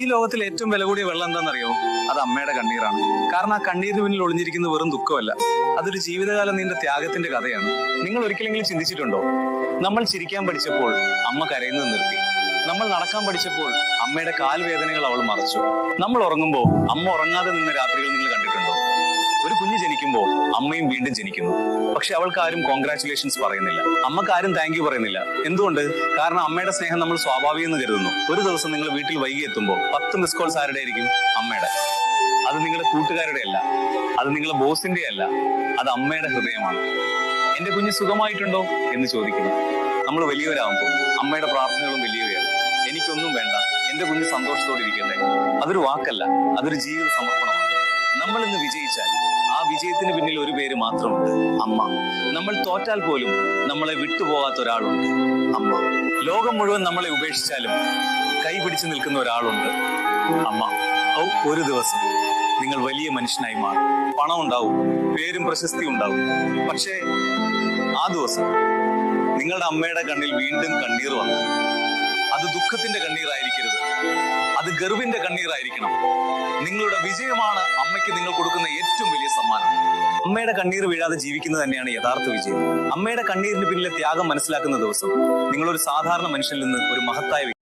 ഈ ലോകത്തിൽ ഏറ്റവും വില കൂടിയ വെള്ളം എന്താണെന്നറിയോ? അത് അമ്മയുടെ കണ്ണീരാണ്. കാരണം ആ കണ്ണീരിന് പിന്നിൽ ഒളിഞ്ഞിരിക്കുന്ന വെറും ദുഃഖമല്ല, അതൊരു ജീവിതകാലം നീണ്ട ത്യാഗത്തിന്റെ കഥയാണ്. നിങ്ങൾ ഒരിക്കലെങ്കിലും ചിന്തിച്ചിട്ടുണ്ടോ, നമ്മൾ ചിരിക്കാൻ പഠിച്ചപ്പോൾ അമ്മ കരയുന്നത് നിർത്തി, നമ്മൾ നടക്കാൻ പഠിച്ചപ്പോൾ അമ്മയുടെ കാൽവേദനകൾ അവൾ മറച്ചു, നമ്മൾ ഉറങ്ങുമ്പോൾ അമ്മ ഉറങ്ങാതെ നിന്ന രാത്രികൾ നിങ്ങൾ കണ്ടിട്ടുണ്ടോ? ഒരു കുഞ്ഞ് ജനിക്കുമ്പോൾ അമ്മയും വീണ്ടും ജനിക്കുന്നു, പക്ഷെ അവൾക്ക് ആരും കോൺഗ്രാറ്റുലേഷൻസ് പറയുന്നില്ല, അമ്മക്ക് ആരും താങ്ക് യു പറയുന്നില്ല. എന്തുകൊണ്ട്? കാരണം അമ്മയുടെ സ്നേഹം നമ്മൾ സ്വാഭാവികം എന്ന് കരുതുന്നു. ഒരു ദിവസം നിങ്ങൾ വീട്ടിൽ വൈകി എത്തുമ്പോൾ 10 മിസ് കോൾസ് ആരുടെ ആയിരിക്കും? അമ്മയുടെ. അത് നിങ്ങളുടെ കൂട്ടുകാരുടെ അല്ല, അത് നിങ്ങളുടെ ബോസിന്റെ അല്ല, അത് അമ്മയുടെ ഹൃദയമാണ്. എന്റെ കുഞ്ഞ് സുഖമായിട്ടുണ്ടോ എന്ന് ചോദിക്കുന്നു. നമ്മൾ വലിയവരാകുമ്പോൾ അമ്മയുടെ പ്രാർത്ഥനകളും വലിയവയാണ്. എനിക്കൊന്നും വേണ്ട, എന്റെ കുഞ്ഞ് സന്തോഷത്തോടെ ഇരിക്കട്ടെ. അതൊരു വാക്കല്ല, അതൊരു ജീവിത സമർപ്പണമാണ്. നമ്മൾ ഇന്ന് വിജയിച്ചാൽ ആ വിജയത്തിന് പിന്നിൽ ഒരു പേര് മാത്രമുണ്ട്: അമ്മ. നമ്മൾ തോറ്റാൽ പോലും നമ്മളെ വിട്ടുപോകാത്ത ഒരാളുണ്ട്: അമ്മ. ലോകം മുഴുവൻ നമ്മളെ ഉപേക്ഷിച്ചാലും കൈ പിടിച്ചു നിൽക്കുന്ന ഒരാളുണ്ട്: അമ്മ. ഒരു ദിവസം നിങ്ങൾ വലിയ മനുഷ്യനായി മാറും. പണം ഉണ്ടാവും, പേരും പ്രശസ്തിയും ഉണ്ടാവും, പക്ഷേ ആ ദിവസം നിങ്ങളുടെ അമ്മയുടെ കണ്ണിൽ വീണ്ടും കണ്ണീർ വന്നു. അത് ദുഃഖത്തിന്റെ കണ്ണീരായിരിക്കരുത്, അത് ഗർവിന്റെ കണ്ണീരായിരിക്കണം. നിങ്ങളുടെ വിജയമാണ് അമ്മയ്ക്ക് നിങ്ങൾ കൊടുക്കുന്ന ഏറ്റവും വലിയ സമ്മാനം. അമ്മയുടെ കണ്ണീർ വീഴാതെ ജീവിക്കുന്നത് തന്നെയാണ് യഥാർത്ഥ വിജയം. അമ്മയുടെ കണ്ണീരിന് പിന്നിലെ ത്യാഗം മനസ്സിലാക്കുന്ന ദിവസം നിങ്ങളൊരു സാധാരണ മനുഷ്യനിൽ നിന്ന് ഒരു മഹത്തായ